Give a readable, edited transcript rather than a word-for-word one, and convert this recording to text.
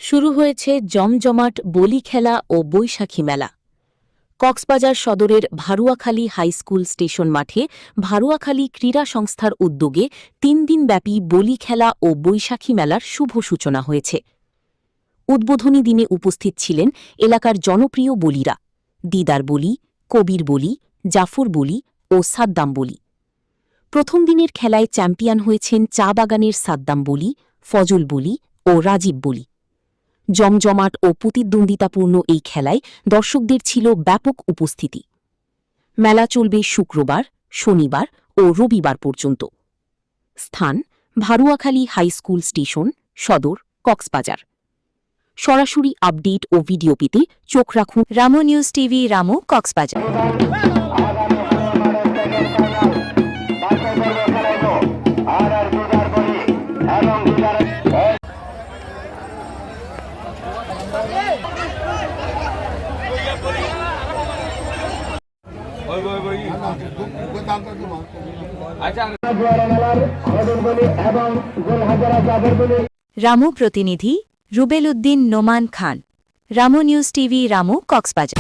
শুরু হয়েছে জমজমাট বলি খেলা ও বৈশাখী মেলা। কক্সবাজার সদরের ভারুয়াখালী হাইস্কুল স্টেশন মাঠে ভারুয়াখালী ক্রীড়া সংস্থার উদ্যোগে ৩ দিনব্যাপী বলি খেলা ও বৈশাখী মেলার শুভ সূচনা হয়েছে। উদ্বোধনী দিনে উপস্থিত ছিলেন এলাকার জনপ্রিয় বলিরা দিদার বলি, কবির বলি, জাফর বলি ও সাদ্দাম বলি। প্রথম দিনের খেলায় চ্যাম্পিয়ন হয়েছেন চা বাগানের সাদ্দাম বলি, ফজল বলি ও রাজীব বলি। জমজমাট ও প্রতিদ্বন্দ্বিতাপূর্ণ এই খেলায় দর্শকদের ছিল ব্যাপক উপস্থিতি। মেলা চলবে শুক্রবার, শনিবার ও রবিবার পর্যন্ত। স্থান: ভারুয়াখালী হাইস্কুল স্টেশন, সদর, কক্সবাজার। সরাসরি আপডেট ও ভিডিও পেতে চোখ রাখুন রামু নিউজ টিভি, রামু, কক্সবাজার। রামু প্রতিনিধি রুবেল উদ্দিন নোমান খান, রামু নিউজ টিভি, রামু, কক্সবাজার।